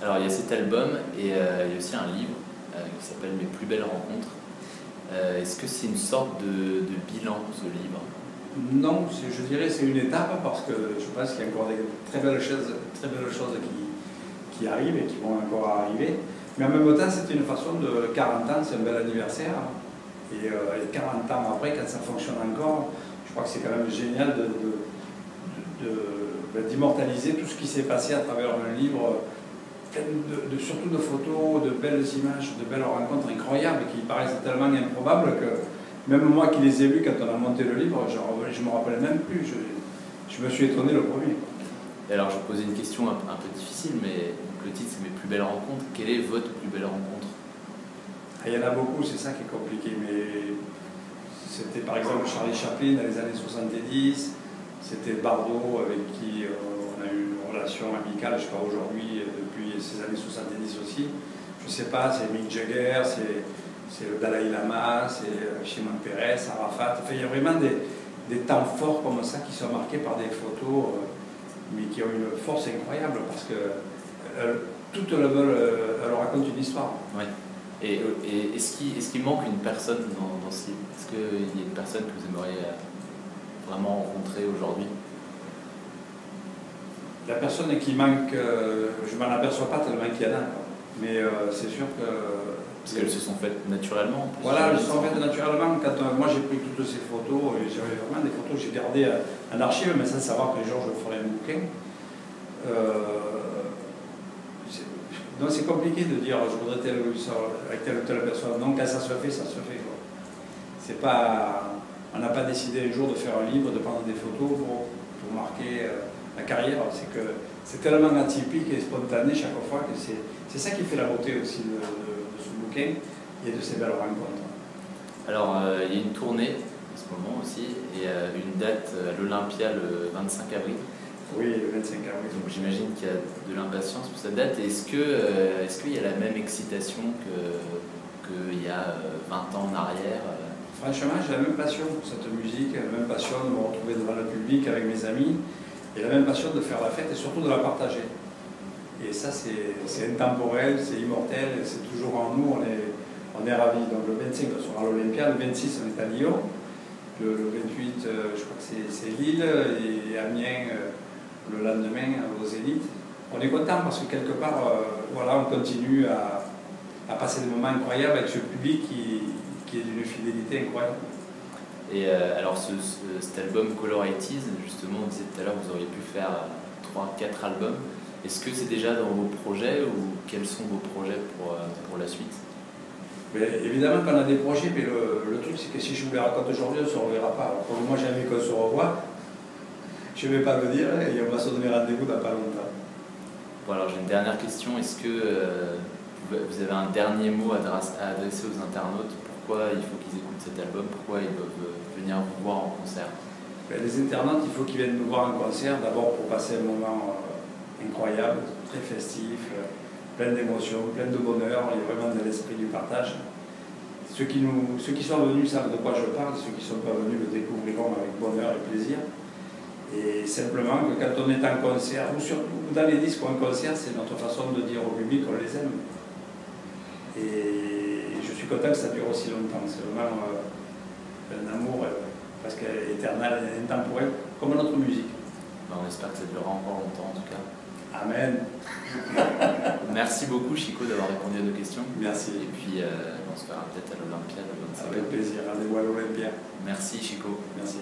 Alors il y a cet album et il y a aussi un livre qui s'appelle Mes plus belles rencontres. Est-ce que c'est une sorte de bilan, ce livre? Non, je dirais c'est une étape parce que je pense qu'il y a encore des très belles choses qui arrivent et qui vont encore arriver. Mais en même temps, c'est une façon de 40 ans, c'est un bel anniversaire. Et 40 ans après, quand ça fonctionne encore, je crois que c'est quand même génial d'immortaliser tout ce qui s'est passé à travers un livre, surtout de photos, de belles images, de belles rencontres incroyables qui paraissent tellement improbables que même moi qui les ai lues quand on a monté le livre, je ne me rappelle même plus. Je me suis étonné le premier. Et alors je vais poser une question un peu difficile, mais le titre c'est Mes plus belles rencontres. Quelle est votre plus belle rencontre? Il y en a beaucoup, c'est ça qui est compliqué, mais c'était par exemple Charlie Chaplin dans les années 70, c'était Bardot avec qui on a eu une relation amicale jusqu'à aujourd'hui, depuis ces années 70 aussi. Je ne sais pas, c'est Mick Jagger, c'est le Dalai Lama, c'est Shimon Peres, Arafat. Enfin, il y a vraiment des temps forts comme ça qui sont marqués par des photos, mais qui ont une force incroyable parce que toutes elles racontent une histoire. Ouais. Et est-ce qu'il manque une personne dans ce livre? Est-ce qu'il y a une personne que vous aimeriez vraiment rencontrer aujourd'hui? La personne qui manque, je ne m'en aperçois pas tellement qu'il y en a. Mais c'est sûr que... Parce qu'elles se sont faites naturellement. Voilà, elles se sont faites naturellement. Quand moi j'ai pris toutes ces photos, j'avais vraiment des photos que j'ai gardées en archive, mais sans savoir que les gens je ferais un bouquin. Donc c'est compliqué de dire je voudrais avec telle ou telle personne. Donc quand ça se fait, ça se fait. C'est pas, on n'a pas décidé un jour de faire un livre, de prendre des photos pour marquer la carrière. C'est que c'est tellement atypique et spontané chaque fois que c'est ça qui fait la beauté aussi de ce bouquin et de ces belles rencontres. Alors il y a une tournée en ce moment aussi et une date à l'Olympia le 25 avril. Oui, le 25 avril. Donc j'imagine qu'il y a de l'impatience pour cette date. Est-ce qu'il y a la même excitation qu'il y a 20 ans en arrière? Franchement, j'ai la même passion pour cette musique, la même passion de me retrouver devant le public avec mes amis, et la même passion de faire la fête et surtout de la partager. Et ça, c'est intemporel, c'est immortel, c'est toujours en nous, on est ravis. Donc le 25, on sera à l'Olympia, le 26, on est à Lyon, le 28, je crois que c'est Lille, et Amiens le lendemain au Zénith. On est content parce que quelque part, voilà, on continue à passer des moments incroyables avec ce public qui est d'une fidélité incroyable. Et alors cet album Color 80s, justement on disait tout à l'heure vous auriez pu faire 3-4 albums. Est-ce que c'est déjà dans vos projets ou quels sont vos projets pour la suite? Mais évidemment qu'on a des projets, mais le truc c'est que si je vous les raconte aujourd'hui, on ne se reverra pas. Alors, moi j'ai envie qu'on se revoie, je ne vais pas le dire et on va se donner rendez-vous dans pas longtemps. Bon alors j'ai une dernière question, est-ce que vous avez un dernier mot à adresser aux internautes? Pourquoi il faut qu'ils écoutent cet album? Pourquoi ils doivent venir vous voir en concert? Les internautes, il faut qu'ils viennent nous voir en concert, d'abord pour passer un moment incroyable, très festif, plein d'émotions, plein de bonheur, il y a vraiment de l'esprit du partage. Ceux qui sont venus savent de quoi je parle, ceux qui ne sont pas venus le découvriront avec bonheur et plaisir. Et simplement que quand on est en concert, ou surtout dans les disques ou en concert, c'est notre façon de dire au public qu'on les aime. Et je suis content que ça dure aussi longtemps. C'est vraiment un amour presque éternel et intemporel, comme notre musique. On espère que ça durera encore longtemps en tout cas. Amen. Merci beaucoup Chico d'avoir répondu à nos questions. Merci. Et puis on se verra peut-être à l'Olympia le 25. Avec plaisir. Rendez-vous à l'Olympia. Merci Chico. Merci.